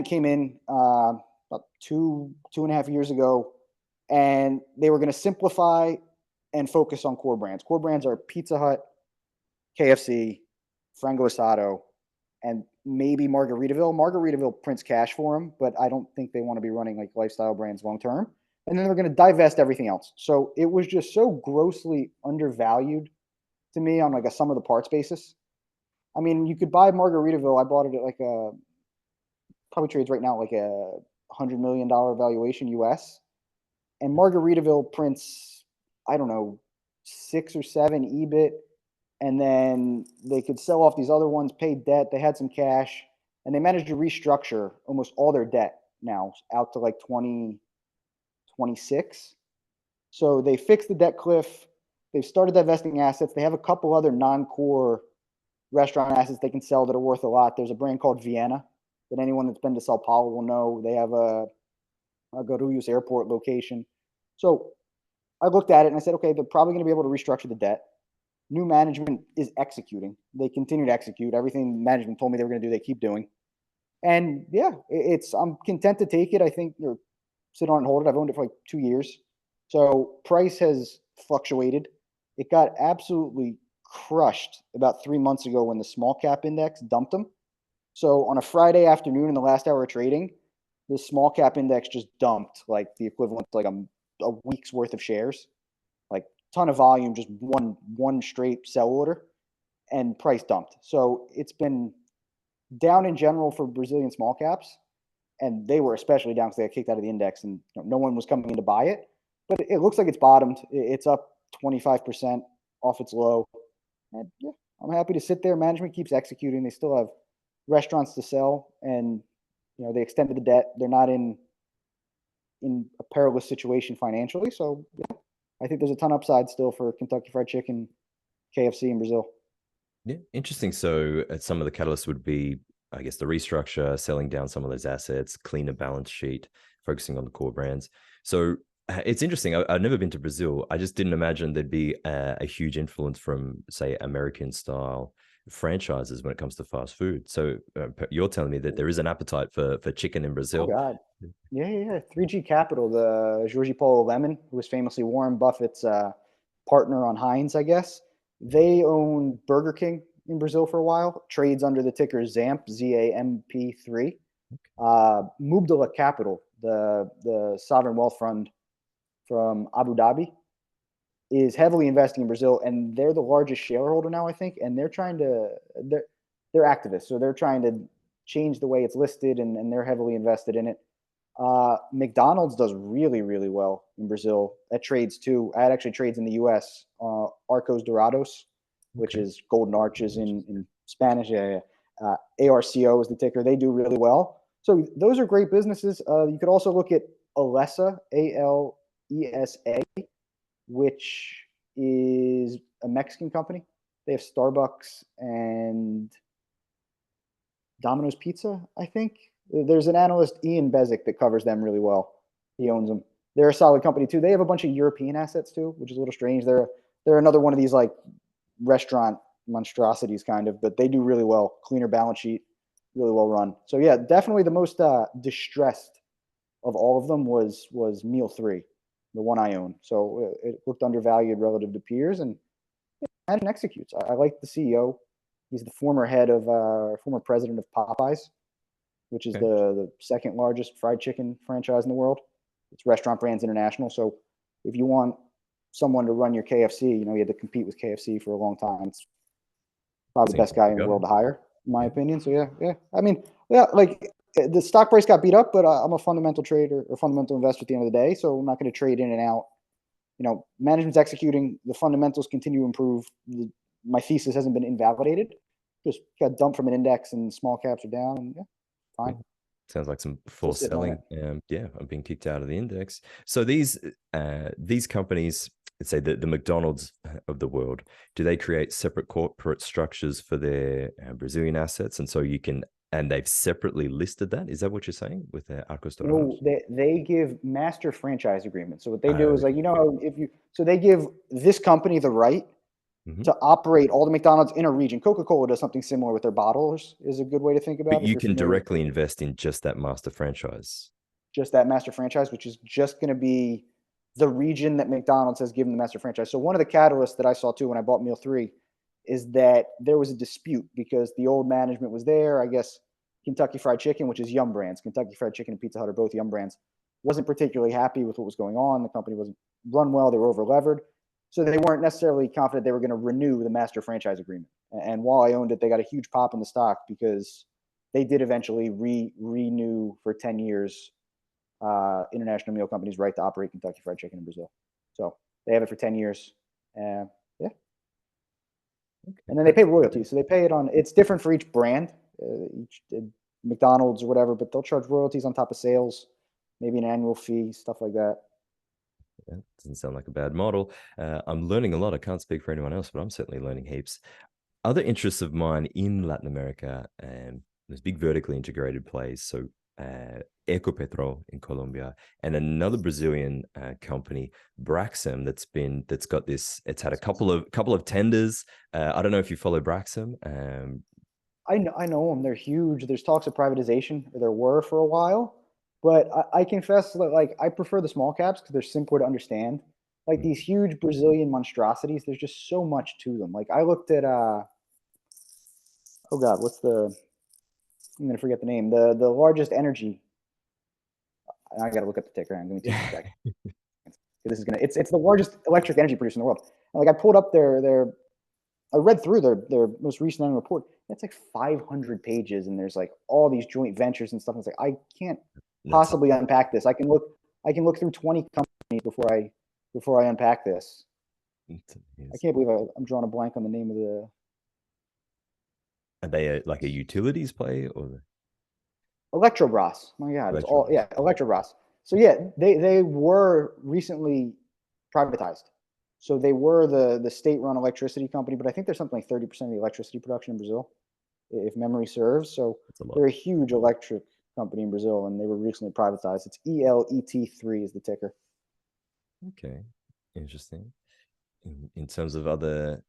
came in about 2.5 years ago, and they were going to simplify and focus on core brands. Core brands are Pizza Hut, KFC, Frango Asado, and maybe Margaritaville. Margaritaville prints cash for them, but I don't think they want to be running like lifestyle brands long term. And then they're going to divest everything else. So it was just so grossly undervalued to me on like a sum of the parts basis. I mean, you could buy Margaritaville. I bought it at like probably trades right now like $100 million valuation US. And Margaritaville prints, I don't know, 6 or 7 EBIT, and then they could sell off these other ones, pay debt. They had some cash, and they managed to restructure almost all their debt now out to like 2026. So they fixed the debt cliff. They've started divesting assets. They have a couple other non-core restaurant assets they can sell that are worth a lot. There's a brand called Vienna that anyone that's been to Sao Paulo will know. They have a Guarulhos airport location. So I looked at it and I said, okay, they're probably going to be able to restructure the debt. New management is executing. They continue to execute. Everything management told me they were going to do, they keep doing. And yeah, I'm content to take it. I think or sit on and hold it. I've owned it for like 2 years. So price has fluctuated. It got absolutely crushed about 3 months ago when the small cap index dumped them. So on a Friday afternoon in the last hour of trading, the small cap index just dumped like the equivalent to like a week's worth of shares, like ton of volume, just one straight sell order, and price dumped. So it's been down in general for Brazilian small caps, and they were especially down because they got kicked out of the index, and no one was coming in to buy it. But it looks like it's bottomed. It's up 25% off its low. And yeah, I'm happy to sit there. Management keeps executing. They still have restaurants to sell, and they extended the debt. They're not in a perilous situation financially. So yeah, I think there's a ton of upside still for Kentucky Fried Chicken, KFC in Brazil. Yeah, interesting. So some of the catalysts would be, I guess, the restructure, selling down some of those assets, cleaner balance sheet, focusing on the core brands. So it's interesting. I've never been to Brazil. I just didn't imagine there'd be a huge influence from, say, American style franchises when it comes to fast food. So you're telling me that there is an appetite for chicken in Oh Brazil. God. Yeah. 3G Capital, the Jorge Paulo Lemon, who was famously Warren Buffett's partner on Heinz, I guess. They owned Burger King in Brazil for a while, trades under the ticker ZAMP, ZAMP3. Mubdala Capital, the sovereign wealth fund from Abu Dhabi, is heavily investing in Brazil, and they're the largest shareholder now, I think. And they're they're activists, so they're trying to change the way it's listed, and they're heavily invested in it. McDonald's does really, really well in Brazil. That trades too. That actually trades in the U.S. Arcos Dorados, which is Golden Arches in Spanish. ARCO is the ticker. They do really well. So those are great businesses. You could also look at Alesa, ALESA, which is a Mexican company. They have Starbucks and Domino's Pizza, I think. There's an analyst, Ian Bezic, that covers them really well. He owns them. They're a solid company too. They have a bunch of European assets too, which is a little strange. They're another one of these like restaurant monstrosities kind of, but they do really well. Cleaner balance sheet, really well run. So yeah, definitely the most distressed of all of them was Meal 3, the one I own. So it looked undervalued relative to peers, and executes. I like the CEO. He's the former president of Popeyes, which is the second largest fried chicken franchise in the world. It's Restaurant Brands International. So if you want someone to run your KFC, you had to compete with KFC for a long time. It's probably the best guy in the world to hire, in my opinion. So yeah. I mean, like the stock price got beat up, but I'm a fundamental trader or fundamental investor at the end of the day. So I'm not going to trade in and out. Management's executing. The fundamentals continue to improve. My thesis hasn't been invalidated. Just got dumped from an index, and small caps are down. And fine. Sounds like some forced selling. I'm being kicked out of the index. So these companies, let's say the McDonald's of the world, do they create separate corporate structures for their Brazilian assets, and so and they've separately listed that? Is that what you're saying with Arcos Dorados? No, they give master franchise agreements. So what they do is so they give this company the right to operate all the McDonald's in a region. Coca-Cola does something similar with their bottlers, is a good way to think about it. But you can directly invest in just that master franchise. Just that master franchise, which is just going to be the region that McDonald's has given the master franchise. So one of the catalysts that I saw too when I bought Meal 3 is that there was a dispute because the old management was there. I guess Kentucky Fried Chicken, which is Yum Brands, Kentucky Fried Chicken and Pizza Hut are both Yum Brands, wasn't particularly happy with what was going on. The company wasn't run well. They were over-levered. So they weren't necessarily confident they were going to renew the master franchise agreement. And while I owned it, they got a huge pop in the stock because they did eventually renew for 10 years International Meal Company's right to operate Kentucky Fried Chicken in Brazil. So they have it for 10 years. And then they pay royalties. So they pay it on, it's different for each brand, each McDonald's or whatever, but they'll charge royalties on top of sales, maybe an annual fee, stuff like that. Yeah, doesn't sound like a bad model. I'm learning a lot. I can't speak for anyone else, but I'm certainly learning heaps. Other interests of mine in Latin America, there's big vertically integrated plays. So Ecopetrol in Colombia, and another Brazilian company, Braxem, that's got this. It's had a couple of tenders. I don't know if you follow Braxem. I know them. They're huge. There's talks of privatization, or there were for a while. But I confess that I prefer the small caps because they're simpler to understand. Like these huge Brazilian monstrosities, there's just so much to them. Like I looked at oh God, I'm gonna forget the name. The largest energy. I gotta look up the ticker. I'm gonna take a second. It's the largest electric energy producer in the world. And I pulled up I read through their most recent annual report. It's like 500 pages, and there's all these joint ventures and stuff. And it's I can't possibly unpack this. I can look through 20 companies before I unpack this. I can't believe I'm drawing a blank on the name of the. Are they like a utilities play or? Electrobras. My God, it's all Electrobras. So yeah, they were recently privatized. So they were the state-run electricity company, but I think there's something like 30% of the electricity production in Brazil, if memory serves. So they're a huge electric company in Brazil, and they were recently privatized. It's ELET3 is the ticker. Okay, interesting. In terms of other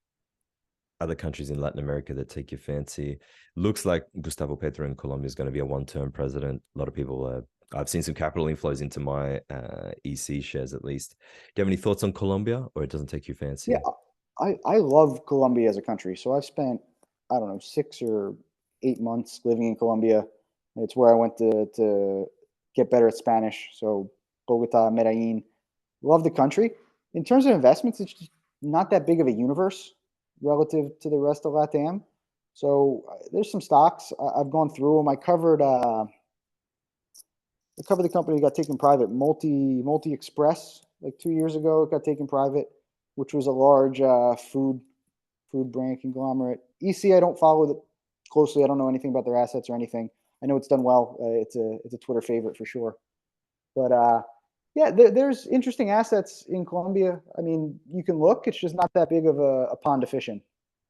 other countries in Latin America that take your fancy? Looks like Gustavo Petro in Colombia is going to be a one-term president. A lot of people, I've seen some capital inflows into my EC shares at least. Do you have any thoughts on Colombia, or it doesn't take your Yeah, fancy? I love Colombia as a country. So I've spent, I don't know, 6 or 8 months living in Colombia. It's where I went to get better at Spanish. So Bogota, Medellin, love the country. In terms of investments, it's just not that big of a universe relative to the rest of LATAM. So there's some stocks I've gone through them. I covered the company that got taken private, Multi Express, like 2 years ago. It got taken private, which was a large food brand conglomerate. EC, I don't follow it closely. I don't know anything about their assets or anything. I know it's done well. It's a Twitter favorite for sure. But yeah, there's interesting assets in Colombia. I mean, you can look. It's just not that big of a pond to fish in.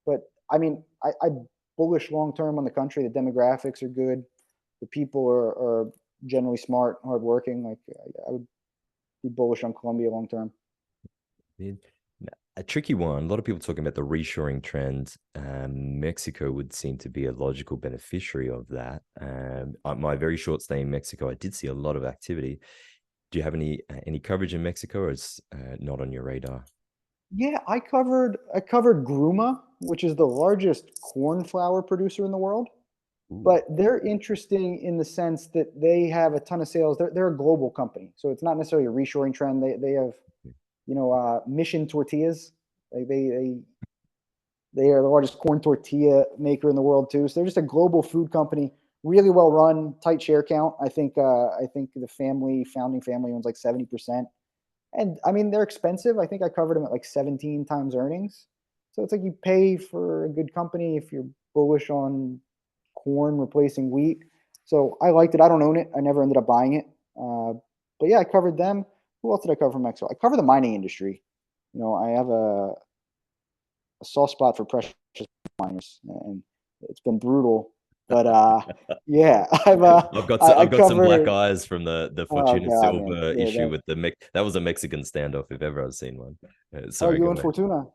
But I mean, I bullish long term on the country. The demographics are good. The people are generally smart, hardworking. Like I would be bullish on Colombia long term. A tricky one. A lot of people talking about the reshoring trend. Mexico would seem to be a logical beneficiary of that. My very short stay in Mexico, I did see a lot of activity. Do you have any coverage in Mexico, or it's not on your radar? Yeah, I covered Gruma, which is the largest corn flour producer in the world. Ooh. But they're interesting in the sense that they have a ton of sales. They're a global company, so it's not necessarily a reshoring trend. They have mission tortillas. They are the largest corn tortilla maker in the world too. So they're just a global food company, really well run, tight share count. I think the founding family owns like 70%. And I mean, they're expensive. I think I covered them at like 17 times earnings. So it's like you pay for a good company if you're bullish on corn replacing wheat. So I liked it. I don't own it. I never ended up buying it. But yeah, I covered them. Who else did I cover from Mexico? I cover the mining industry. I have a soft spot for precious miners, and it's been brutal. But yeah, I I've got some black cover. eyes from the Oh Fortuna God, man, Silver yeah, issue with that was a Mexican standoff if ever I've seen one. oh, Sorry, you go and ahead. Fortuna?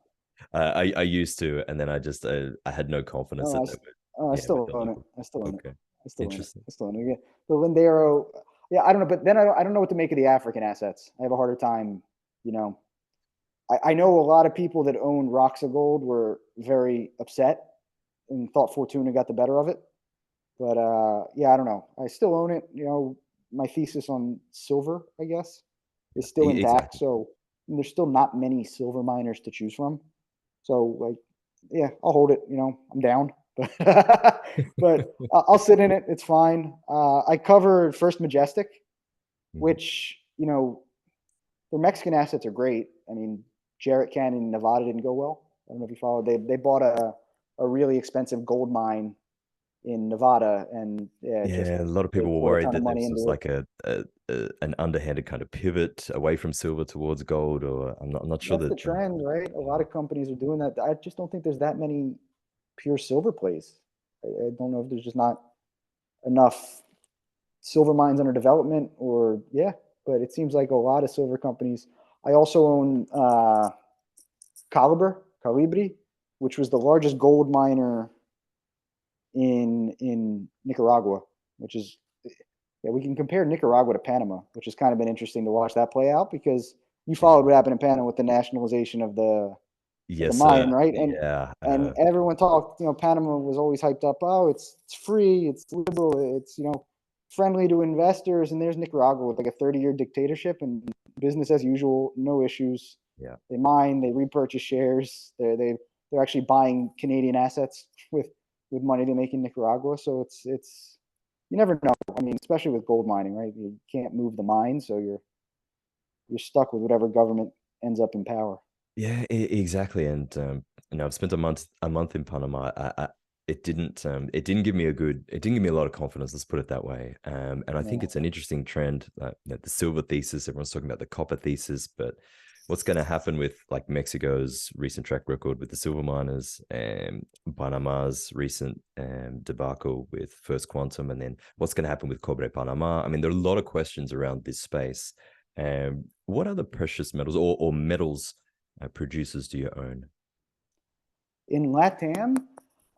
I used to, and then I just I had no confidence Oh, that they would, I yeah, with still the own it. local. I still own it. Okay, I still own it. interesting. I still own it. Yeah. The Lindero. Yeah, I don't know, but then I don't know what to make of the African assets. I have a harder time. You know, I know a lot of people that own Roxa Gold were very upset and thought Fortuna got the better of it. But yeah, I don't know. I still own it. My thesis on silver, I guess, is still intact. Exactly. So there's still not many silver miners to choose from. So like, yeah, I'll hold it. I'm down, but I'll sit in it. It's fine. I covered First Majestic, Mhm. which their Mexican assets are great. I mean, Jarrett Canyon in Nevada didn't go well. I don't know if you followed. They bought a really expensive gold mine in Nevada, and yeah, just Yeah, a lot of they people were poured a worried ton of that money this was into it. like an underhanded kind of pivot away from silver towards gold, or I'm not sure That's the that. trend, right? A lot of companies are doing that. I just don't think there's that many pure silver plays. I don't know if there's just not enough silver mines under development, or yeah, but it seems like a lot of silver companies. I also own Calibri, which was the largest gold miner in Nicaragua, which is, yeah, we can compare Nicaragua to Panama, which has kind of been interesting to watch that play out, because you followed what happened in Panama with the nationalization of the Yes, mine, sir. right? And Yeah. and everyone talked, Panama was always hyped up. Oh, it's free, it's liberal, it's friendly to investors. And there's Nicaragua with like a 30-year dictatorship and business as usual, no issues. Yeah. They mine, they repurchase shares. They're actually buying Canadian assets with money they make in Nicaragua. So it's you never know. I mean, especially with gold mining, right? You can't move the mine, so you're stuck with whatever government ends up in power. Yeah, exactly. And I've spent a month in Panama. It didn't give me a lot of confidence. Let's put it that way. And I think Yeah. it's an interesting trend. The silver thesis, everyone's talking about the copper thesis, but what's going to happen with like Mexico's recent track record with the silver miners, and Panama's recent debacle with First Quantum, and then what's going to happen with Cobre Panama? I mean, there are a lot of questions around this space. What other precious metals or metals producers do you own? In LATAM,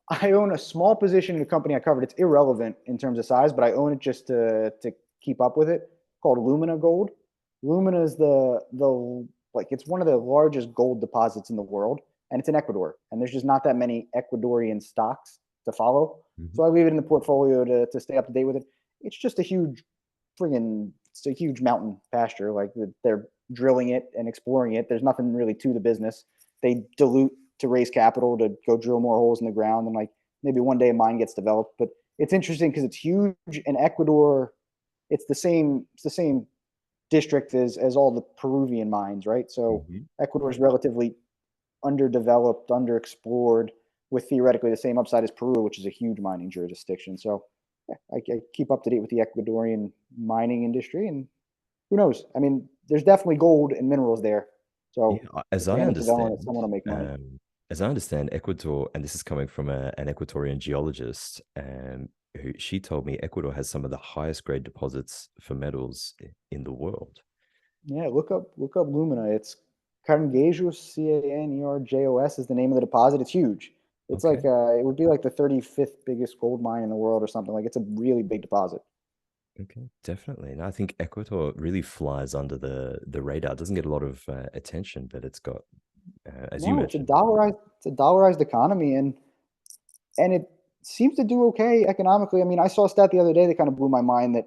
I own a small position in a company I covered. It's irrelevant in terms of size, but I own it just to keep up with it. Called Lumina Gold. Lumina is the like it's one of the largest gold deposits in the world, and it's in Ecuador. And there's just not that many Ecuadorian stocks to follow. Mhm. So I leave it in the portfolio to stay up to date with it. It's just a huge it's a huge mountain pasture. Like they're drilling it and exploring it. There's nothing really to the business. They dilute to raise capital to go drill more holes in the ground, and like maybe one day a mine gets developed. But it's interesting because it's huge in Ecuador. It's the same district as all the Peruvian mines, right? So Mhm. Ecuador is relatively underdeveloped, underexplored, with theoretically the same upside as Peru, which is a huge mining jurisdiction. So yeah, I keep up to date with the Ecuadorian mining industry, and who knows? I mean, there's definitely gold and minerals there. Yeah, So as if they I end up developing it, understand, someone will make money. Ecuador, and this is coming from an Ecuadorian geologist, who she told me Ecuador has some of the highest grade deposits for metals in the world. Yeah, look up Lumina. It's Carnegejos, Canerjos is the name of the deposit. It's huge. It's like Okay. it would be like the 35th biggest gold mine in the world or something. Like it's a really big deposit. Okay, definitely. And I think Ecuador really flies under the radar. It doesn't get a lot of attention, but it's got, as you No, mentioned. it's a dollarized economy, and it seems to do okay economically. I mean, I saw a stat the other day that kind of blew my mind that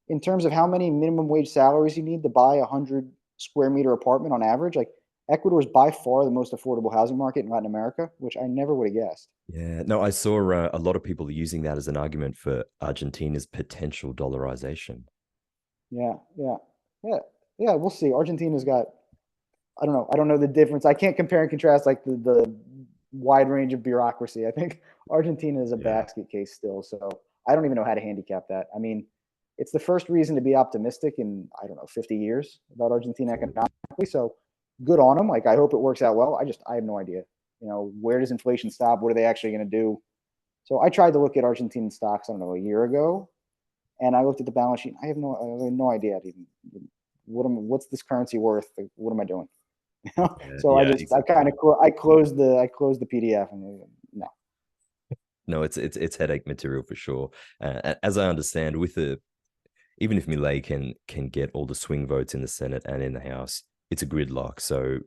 in terms of how many minimum wage salaries you need to buy 100 square meter apartment on average, like Ecuador is by far the most affordable housing market in Latin America, which I never would have guessed. Yeah, no, I saw a lot of people using that as an argument for Argentina's potential dollarization. Yeah, yeah, yeah, yeah. We'll see. Argentina's got. I don't know. I don't know the difference. I can't compare and contrast like the wide range of bureaucracy. I think Argentina is a Yeah. basket case still. So I don't even know how to handicap that. I mean, it's the first reason to be optimistic in I don't know 50 years about Argentina Absolutely. economically. So good on them. Like I hope it works out well. I have no idea. You know, where does inflation stop? What are they actually going to do? So I tried to look at Argentine stocks. I don't know a year ago, and I looked at the balance sheet. I have no idea even what's this currency worth? Like, what am I doing? Yeah, So yeah, I kind exactly. of I closed the PDF and no. No, it's headache material for sure. As I understand, with the even if Milei can get all the swing votes in the Senate and in the House, it's a gridlock. So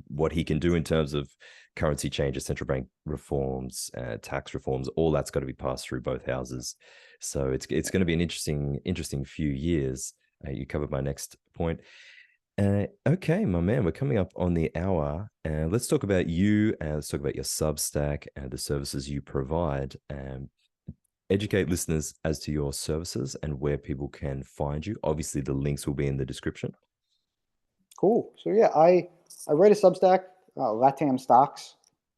what he can do in terms of currency changes, central bank reforms, tax reforms, all that's got to be passed through both houses. So it's going to be an interesting few years. You covered my next point. Okay, my man, we're coming up on the hour. Let's talk about you. Let's talk about your Substack and the services you provide. Educate listeners as to your services and where people can find you. Obviously, the links will be in the description. Cool. So yeah, I write a Substack, Latam Stocks.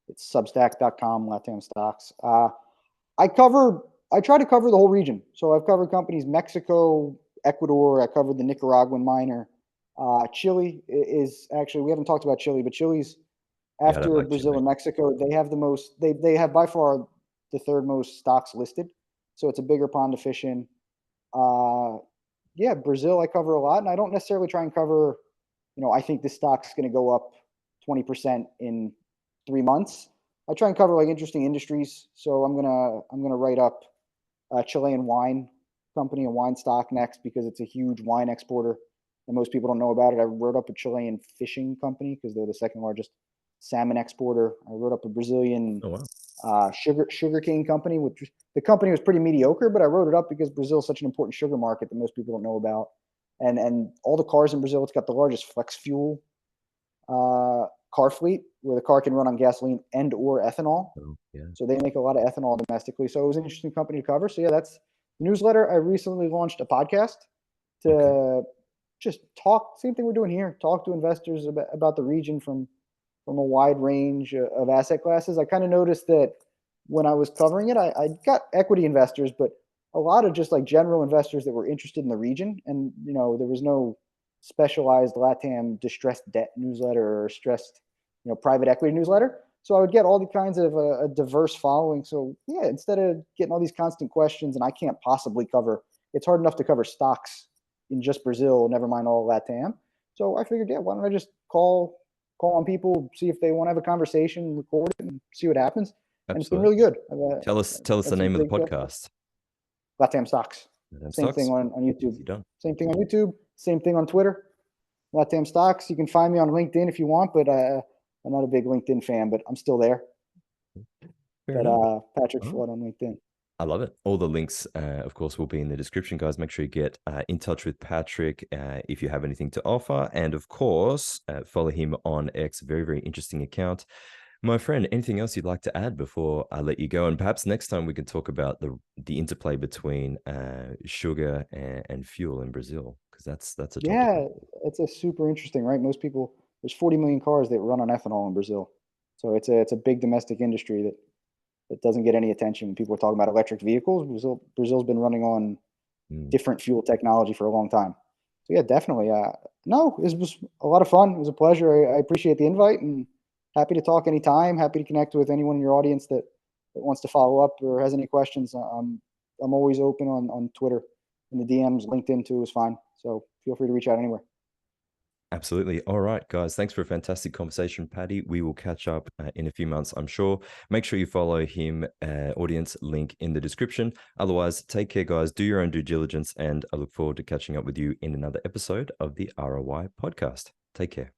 It's substack.com, Latam Stocks. I try to cover the whole region. So I've covered companies Mexico, Ecuador. I covered the Nicaraguan miner. Chile is actually we haven't talked about Chile, but Chile's Yeah, I don't after like Brazil Chile. and Mexico, they have the most. They have by far the third most stocks listed. So it's a bigger pond to fish in. Uh, yeah, Brazil I cover a lot, and I don't necessarily try and cover. I think this stock's going to go up 20% in 3 months. I try and cover like interesting industries. So I'm gonna write up a Chilean wine company, a wine stock next because it's a huge wine exporter, and most people don't know about it. I wrote up a Chilean fishing company because they're the second largest salmon exporter. I wrote up a Brazilian Oh wow. sugarcane company, which the company was pretty mediocre, but I wrote it up because Brazil is such an important sugar market that most people don't know about. And all the cars in Brazil, it's got the largest flex fuel car fleet where the car can run on gasoline and or ethanol. Oh yeah. So they make a lot of ethanol domestically. So it was an interesting company to cover. So yeah, that's the newsletter. I recently launched a podcast Okay. to just talk, same thing we're doing here, talk to investors about the region from a wide range of asset classes. I kind of noticed that when I was covering it, I got equity investors, but a lot of just like general investors that were interested in the region. And, there was no specialized LATAM distressed debt newsletter or stressed, private equity newsletter. So I would get all the kinds of a diverse following. So yeah, instead of getting all these constant questions and I can't possibly cover, it's hard enough to cover stocks in just Brazil, never mind all LATAM. So I figured, yeah, why don't I just call call on people, see if they want to have a conversation, record it, and see what happens. And it's been really Absolutely. good. Tell us the Had some name of the great podcast. Latam Stocks. Madam Same thing Stocks. on YouTube. You done. Same thing on YouTube. Same thing on Twitter. Latam Stocks. You can find me on LinkedIn if you want, but I'm not a big LinkedIn fan, but I'm still there. Fair enough. Patrick Oh, Flood on LinkedIn. I love it. All the links, of course, will be in the description, guys. Make sure you get in touch with Patrick if you have anything to offer. And of course, follow him on X. Very, very interesting account. My friend, anything else you'd like to add before I let you go? And perhaps next time we can talk about the interplay between sugar and fuel in Brazil, because that's a topic. Yeah, it's a super interesting, right? Most people, there's 40 million cars that run on ethanol in Brazil. So it's a big domestic industry that doesn't get any attention when people are talking about electric vehicles. Brazil's been running on different fuel technology for a long time. So yeah, definitely. No, it was a lot of fun. It was a pleasure. I appreciate the invite and happy to talk anytime. Happy to connect with anyone in your audience that wants to follow up or has any questions. I'm always open on Twitter and the DMs. LinkedIn too is fine. So feel free to reach out anywhere. Absolutely. All right, guys. Thanks for a fantastic conversation, Paddy. We will catch up in a few months, I'm sure. Make sure you follow him, audience link in the description. Otherwise, take care, guys. Do your own due diligence, and I look forward to catching up with you in another episode of the ROI podcast. Take care.